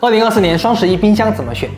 2024年双11冰箱怎么选？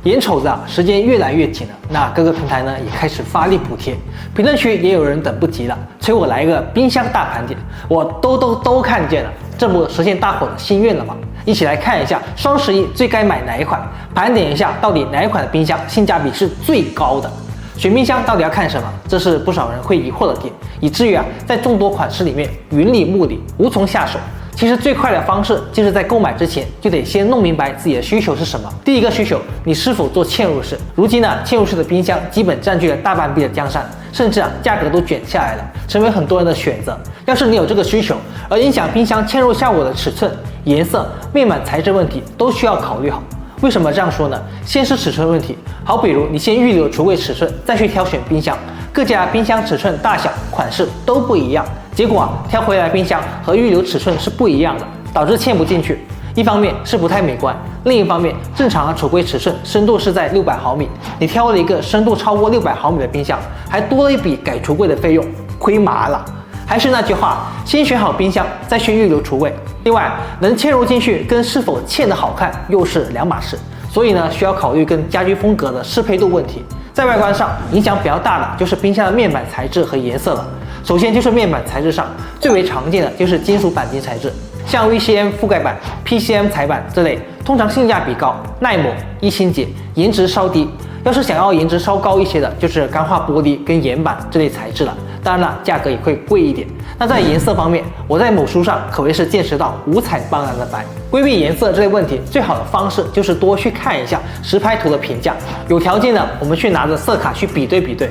眼瞅着时间越来越紧了，那各个平台呢也开始发力补贴，评论区也有人等不及了，催我来一个冰箱大盘点。我都看见了，这不实现大伙的心愿了吗？一起来看一下双11最该买哪一款，盘点一下到底哪一款的冰箱性价比是最高的。选冰箱到底要看什么？这是不少人会疑惑的点，以至于在众多款式里面云里雾里，无从下手。其实最快的方式就是在购买之前就得先弄明白自己的需求是什么。第一个需求，你是否做嵌入式？如今呢，嵌入式的冰箱基本占据了大半壁的江山，甚至价格都卷下来了，成为很多人的选择。要是你有这个需求，而影响冰箱嵌入效果的尺寸、颜色、面板材质问题都需要考虑好。为什么这样说呢？先是尺寸问题，好比如你先预留橱柜尺寸，再去挑选冰箱，各家冰箱尺寸、大小、款式都不一样，结果挑回来冰箱和预留尺寸是不一样的，导致嵌不进去。一方面是不太美观，另一方面正常的橱柜尺寸深度是在600毫米，你挑了一个深度超过600毫米的冰箱，还多了一笔改橱柜的费用，亏麻了。还是那句话，先选好冰箱，再去预留橱柜。另外，能嵌入进去跟是否嵌的好看又是两码事，所以呢，需要考虑跟家居风格的适配度问题。在外观上，影响比较大的就是冰箱的面板材质和颜色了。首先就是面板材质上，最为常见的就是金属钣金材质，像 VCM 覆盖板、PCM 裁板这类，通常性价比高、耐磨、易清洁，颜值稍低。要是想要颜值稍高一些的，就是钢化玻璃跟岩板这类材质了。当然了，价格也会贵一点。那在颜色方面，我在某书上可谓是见识到五彩斑斓的白。规避颜色这类问题，最好的方式就是多去看一下实拍图的评价。有条件的，我们去拿着色卡去比对比对。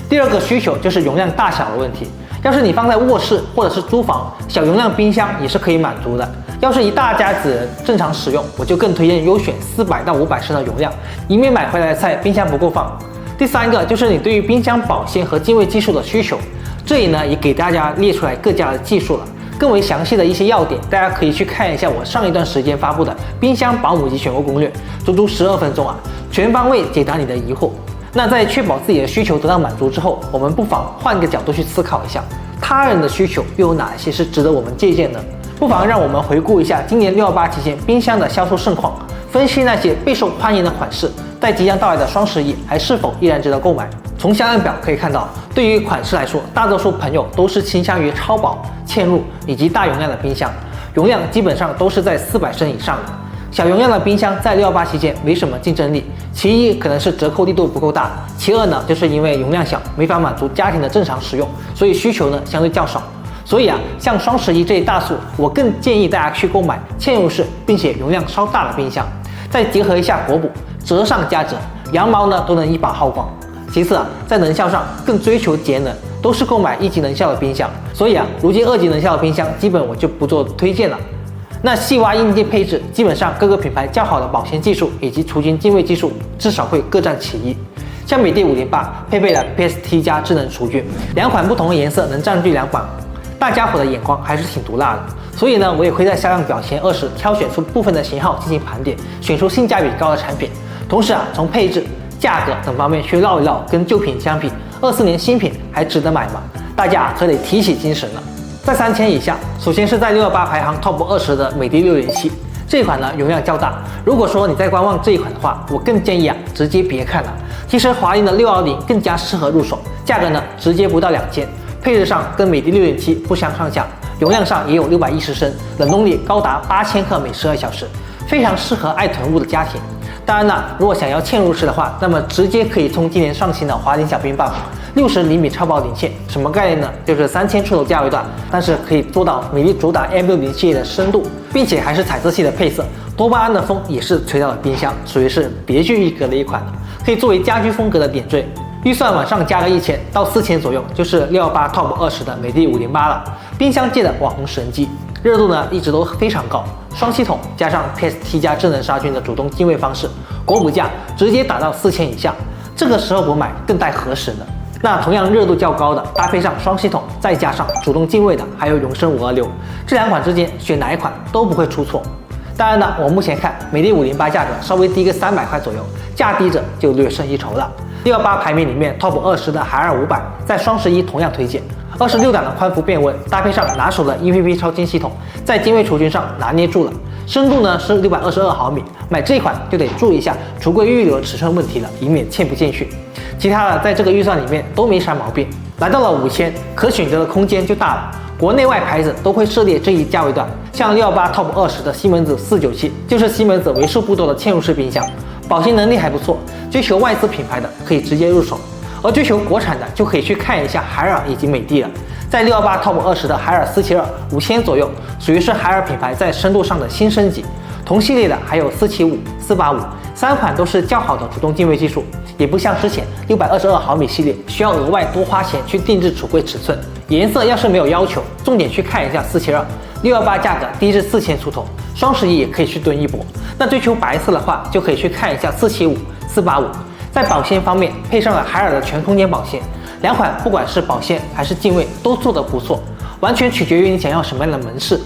第二个需求就是容量大小的问题。要是你放在卧室或者是租房，小容量冰箱也是可以满足的。要是一大家子人正常使用，我就更推荐优选400到500升的容量，以免买回来的菜冰箱不够放。第三个就是你对于冰箱保鲜和定位技术的需求，这里呢也给大家列出来各家的技术了，更为详细的一些要点，大家可以去看一下我上一段时间发布的冰箱保姆级选购攻略，足足12分钟全方位解答你的疑惑。那在确保自己的需求得到满足之后，我们不妨换个角度去思考一下，他人的需求又有哪些是值得我们借鉴的？不妨让我们回顾一下今年618期间冰箱的销售盛况，分析那些备受欢迎的款式，在即将到来的双11还是否依然值得购买。从销量表可以看到，对于款式来说，大多数朋友都是倾向于超薄、嵌入以及大容量的冰箱，容量基本上都是在400升以上的。小容量的冰箱在618期间没什么竞争力，其一可能是折扣力度不够大，其二呢就是因为容量小，没法满足家庭的正常使用，所以需求呢相对较少。所以像双11这一大促，我更建议大家去购买嵌入式并且容量稍大的冰箱，再结合一下国补，折上加折，羊毛呢都能一把薅光。其次在能效上更追求节能，都是购买1级能效的冰箱，所以如今2级能效的冰箱基本我就不做推荐了。那细挖硬件配置，基本上各个品牌较好的保鲜技术以及除菌定位技术至少会各占其一。像美的508配备了 PST 加智能除菌，两款不同的颜色能占据两款，大家伙的眼光还是挺毒辣的。所以呢，我也会在销量表前20挑选出部分的型号进行盘点，选出性价比高的产品。同时从配置、价格等方面去唠一唠，跟旧品相比，24年新品还值得买吗？大家可得提起精神了。在3000以下，首先是在618排行 TOP 20的美的607，这一款呢容量较大。如果说你在观望这一款的话，我更建议直接别看了。其实华凌的610更加适合入手，价格呢直接不到2000，配置上跟美的607不相上下，容量上也有610升，冷冻力高达8000克每12小时，非常适合爱囤物的家庭。当然了，如果想要嵌入式的话，那么直接可以冲今年上新的华凌小冰棒，60厘米超薄零线，什么概念呢？就是3000出头价位段，但是可以做到美的主打 M60系列的深度，并且还是彩色系的配色，多巴胺的风也是吹到了冰箱，属于是别具一格的一款，可以作为家居风格的点缀。预算往上加个1000到4000左右，就是618 TOP 20的美的508了，冰箱界的网红神机，热度呢一直都非常高。双系统加上 PST 加智能杀菌的主动定位方式，国补价直接打到4000以下，这个时候不买更待何时呢？那同样热度较高的，搭配上双系统，再加上主动定位的，还有永生526，这两款之间选哪一款都不会出错。当然呢，我目前看美的508价格稍微低个300块左右，价低者就略胜一筹了。618排名里面 TOP 20的海尔500在双11同样推荐， 26档的宽幅变温，搭配上拿手的 EPP 超清系统，在精卫除菌上拿捏住了。深度呢是622毫米，买这款就得注意一下橱柜预留尺寸问题了，以免嵌不进去。其他的在这个预算里面都没啥毛病。来到了5000，可选择的空间就大了。国内外牌子都会涉猎这一价位段，像618 Top 20的西门子497就是西门子为数不多的嵌入式冰箱，保鲜能力还不错。追求外资品牌的可以直接入手，而追求国产的就可以去看一下海尔以及美的了。在618 Top 20的海尔472 5000左右，属于是海尔品牌在深度上的新升级。同系列的还有475、485，三款都是较好的主动定位技术，也不像之前622毫米系列需要额外多花钱去定制橱柜尺寸。颜色要是没有要求，重点去看一下472、618价格低至4000出头，双11也可以去蹲一波。那追求白色的话，就可以去看一下475、485。在保鲜方面，配上了海尔的全空间保鲜，两款不管是保鲜还是定位都做得不错，完全取决于你想要什么样的门市。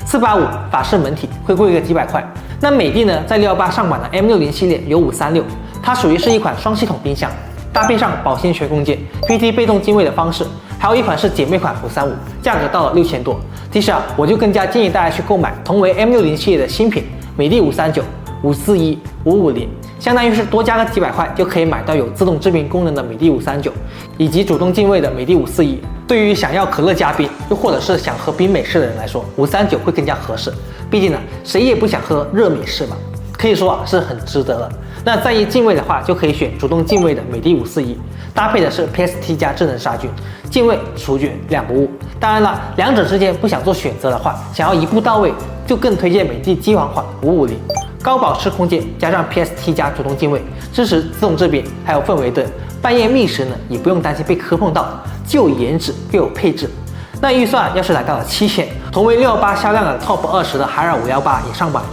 485法式门体会贵个几百块。那美的呢，在618上版的 M60 系列有536，它属于是一款双系统冰箱，搭配上保鲜全空间、PT 被动进位的方式，还有一款是姐妹款535，价格到了6000多。其实我就更加建议大家去购买同为 M60 系列的新品，美的539、541、550，相当于是多加个几百块就可以买到有自动制冰功能的美的539，以及主动进位的美的541。对于想要可乐加冰，又或者是想喝冰美式的人来说，539会更加合适。毕竟呢，谁也不想喝热美式嘛，可以说是很值得了。那在意进位的话，就可以选主动进位的美的541，搭配的是 PST 加智能杀菌，进位除菌两不误。当然了，两者之间不想做选择的话，想要一步到位，就更推荐美的机皇款550，高保湿空间加上 PST 加主动进位，支持自动制冰，还有氛围灯，半夜觅食呢也不用担心被磕碰到，既有颜值又有配置。那预算要是来到了7000，同为618销量的 Top 20的海尔518也上榜了。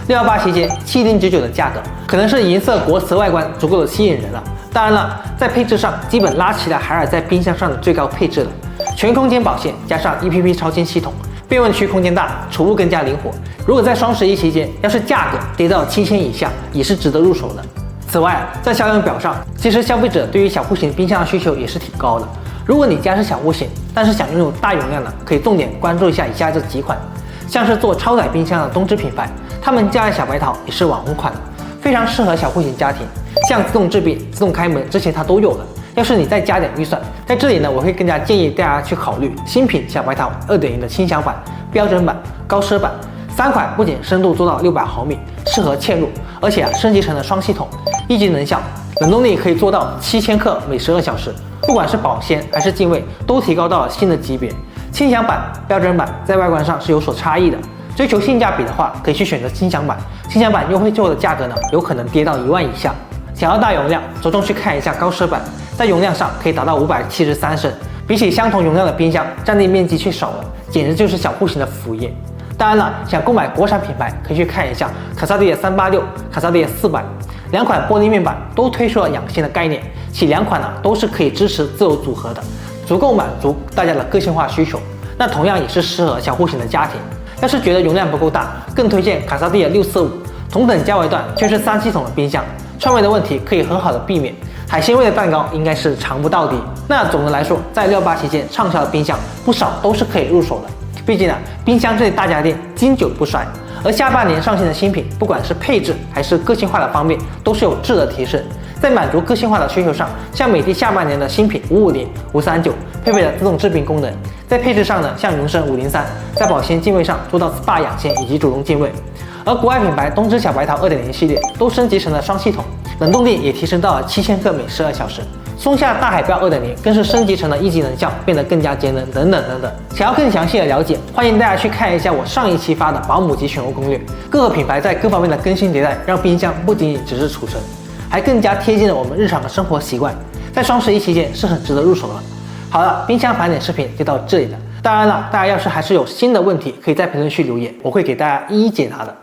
618期间7099的价格，可能是银色国瓷外观足够的吸引人了。当然了，在配置上基本拉齐了海尔在冰箱上的最高配置了，全空间保鲜加上 EPP 超清系统，变温区空间大，储物更加灵活。如果在双11期间，要是价格跌到7000以下，也是值得入手的。此外，在销量表上，其实消费者对于小户型冰箱的需求也是挺高的。如果你家是小户型，但是想拥有大容量的，可以重点关注一下以下这几款，像是做超窄冰箱的东芝品牌，他们家的小白桃也是网红款的，非常适合小户型家庭。像自动制冰、自动开门，之前它都有了。要是你再加点预算，在这里呢，我会更加建议大家去考虑新品小白桃 2.0 的轻享版、标准版、高奢版三款，不仅深度做到600毫米，适合嵌入，而且升级成了双系统，1级能效，冷冻力可以做到7000克每12小时，不管是保鲜还是进位，都提高到了新的级别。轻享版、标准版在外观上是有所差异的。追求性价比的话，可以去选择轻享版。轻享版优惠后的价格呢，有可能跌到1万以下。想要大容量，着重去看一下高奢版，在容量上可以达到573升，比起相同容量的冰箱，占地面积却少了，简直就是小户型的福音。当然了，想购买国产品牌，可以去看一下卡萨迪386、卡萨迪400，两款玻璃面板都推出了养鲜的概念，其两款呢都是可以支持自由组合的，足够满足大家的个性化需求。那同样也是适合小户型的家庭。要是觉得容量不够大，更推荐卡萨迪645，同等价位段却是3系统的冰箱，串味的问题可以很好的避免，海鲜味的蛋糕应该是尝不到底。那总的来说，在618期间畅销的冰箱不少都是可以入手的。毕竟呢，冰箱这类大家电经久不衰，而下半年上线的新品，不管是配置还是个性化的方面，都是有质的提升。在满足个性化的需求上，像美的下半年的新品550、539配备了自动制冰功能。在配置上呢，像荣升503在保鲜进位上做到 SPA 养鲜以及主动进位。而国外品牌东芝小白桃 2.0 系列都升级成了双系统，冷冻力也提升到了7000克每12小时。松下大海标 2.0 更是升级成了1级能效，变得更加节能等等等等。想要更详细的了解，欢迎大家去看一下我上一期发的保姆级选物攻略。各个品牌在各方面的更新迭代，让冰箱不仅仅只是储存，还更加贴近了我们日常的生活习惯。在双11期间是很值得入手的。好了，冰箱盘点视频就到这里了。当然了，大家要是还是有新的问题，可以在评论区留言，我会给大家一一解答的。